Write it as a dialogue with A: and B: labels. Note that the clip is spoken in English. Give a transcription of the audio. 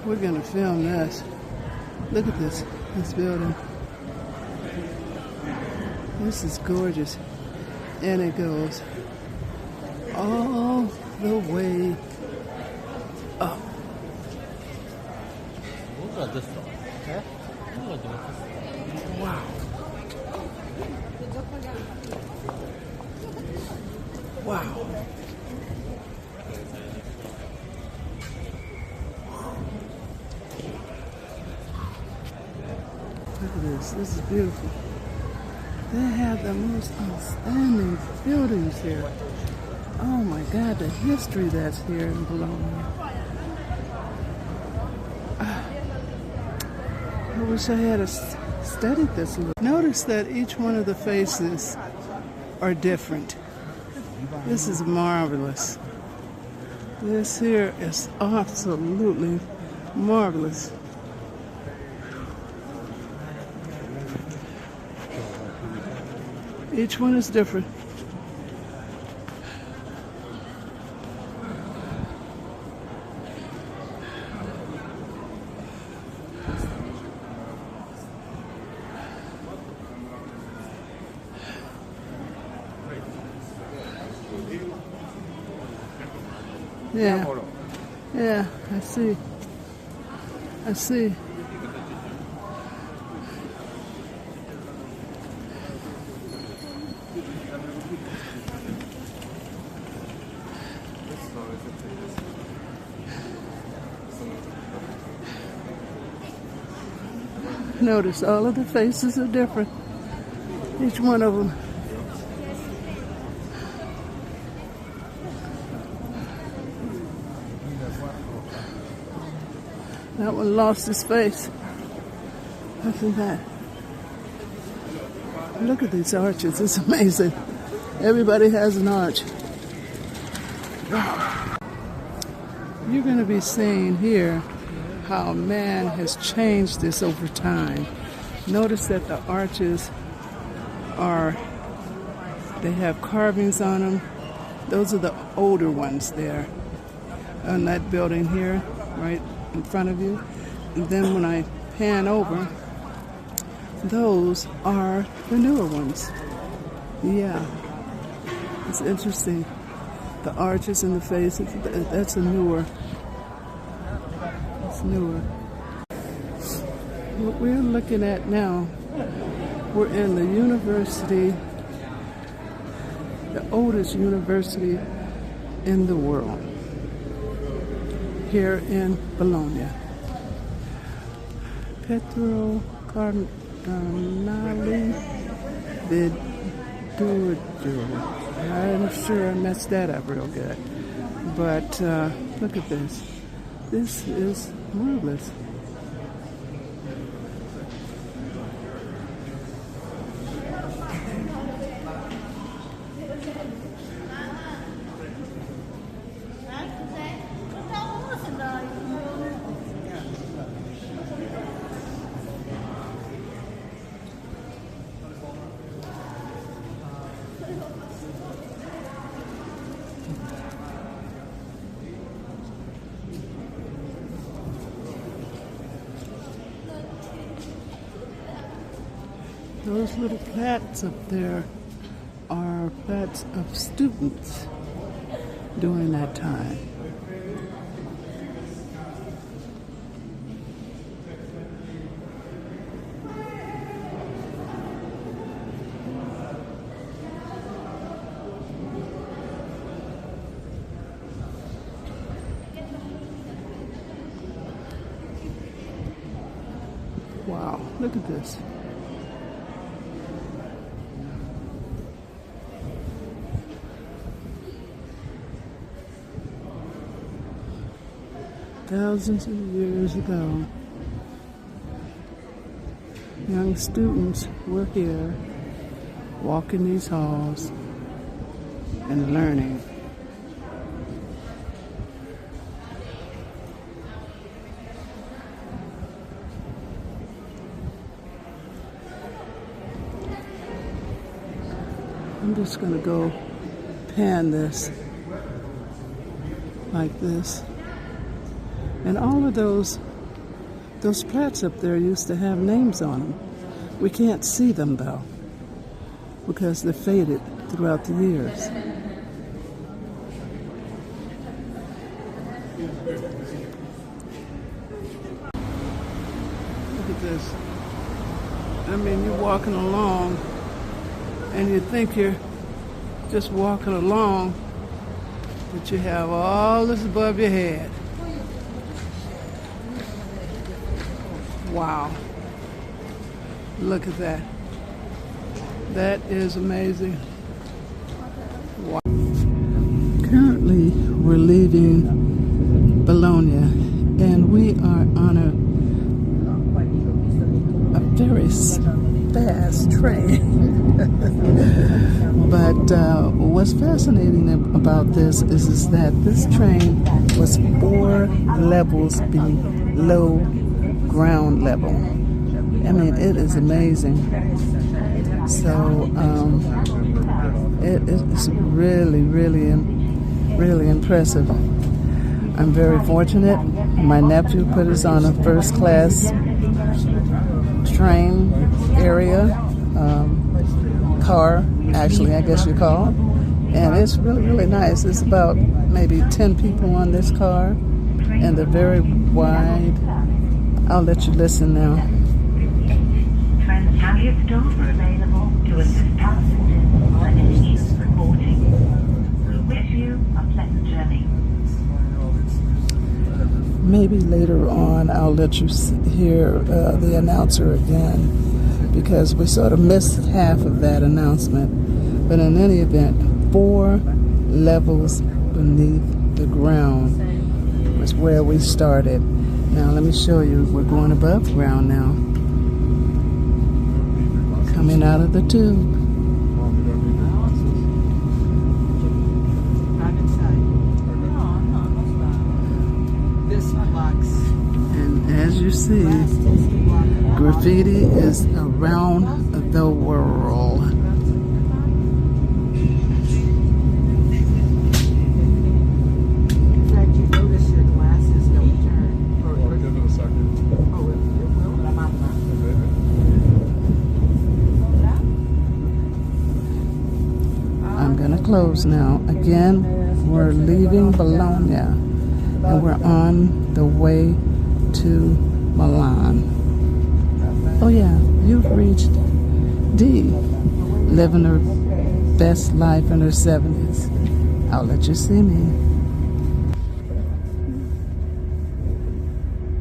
A: We're gonna film this. Look at this building. This is gorgeous. And it goes all the way up. Wow. Wow. Look at this. This is beautiful. They have the most outstanding buildings here. Oh my God, the history that's here in Bologna. I wish I had studied this a little. Notice that each one of the faces are different. This is marvelous. This here is absolutely marvelous. Each one is different. Yeah, I see. Notice all of the faces are different. Each one of them. That one lost his face. Look at that. Look at these arches. It's amazing. Everybody has an arch. You're going to be seeing here how man has changed this over time. Notice that the arches they have carvings on them. Those are the older ones there on that building here, right in front of you. And then when I pan over, those are the newer ones. Yeah, it's interesting. The arches in the faces, that's a newer. It's newer. What we're looking at now, we're in the university, the oldest university in the world, here in Bologna. Petro Cardinale Vidurio. I'm sure I messed that up real good. But look at this. This is marvelous. Those little plats up there are plats of students during that time. Wow, look at this. Thousands of years ago, young students were here, walking these halls and learning. I'm just going to go pan this like this. And all of those Those plats up there used to have names on them. We can't see them though, because they're faded throughout the years. Look at this. I mean, you're walking along and you think you're just walking along, but you have all this above your head. Wow. Look at that. That is amazing. Wow. Currently, we're leaving Bologna, and we are on a very fast train. But what's fascinating about this is that this train was 4 levels below ground level. I mean, it is amazing. So it is really impressive. I'm very fortunate. My nephew put us on a first class train area, car, actually, I guess you call it. And it's really nice. It's about maybe 10 people on this car, and they're very wide. I'll let you listen now.
B: Transit doors are available to assist passengers on any news reporting. We wish you a pleasant journey.
A: Maybe later on I'll let you hear the announcer again, because we sort of missed half of that announcement. But in any event, 4 levels beneath the ground was where we started. Now let me show you, we're going above ground now. Coming out of the tube. And as you see, graffiti is around the world. I'm going to close now. Again, we're leaving Bologna and we're on the way to Milan. Oh yeah, you've reached Dee, living her best life in her 70s. I'll let you see me.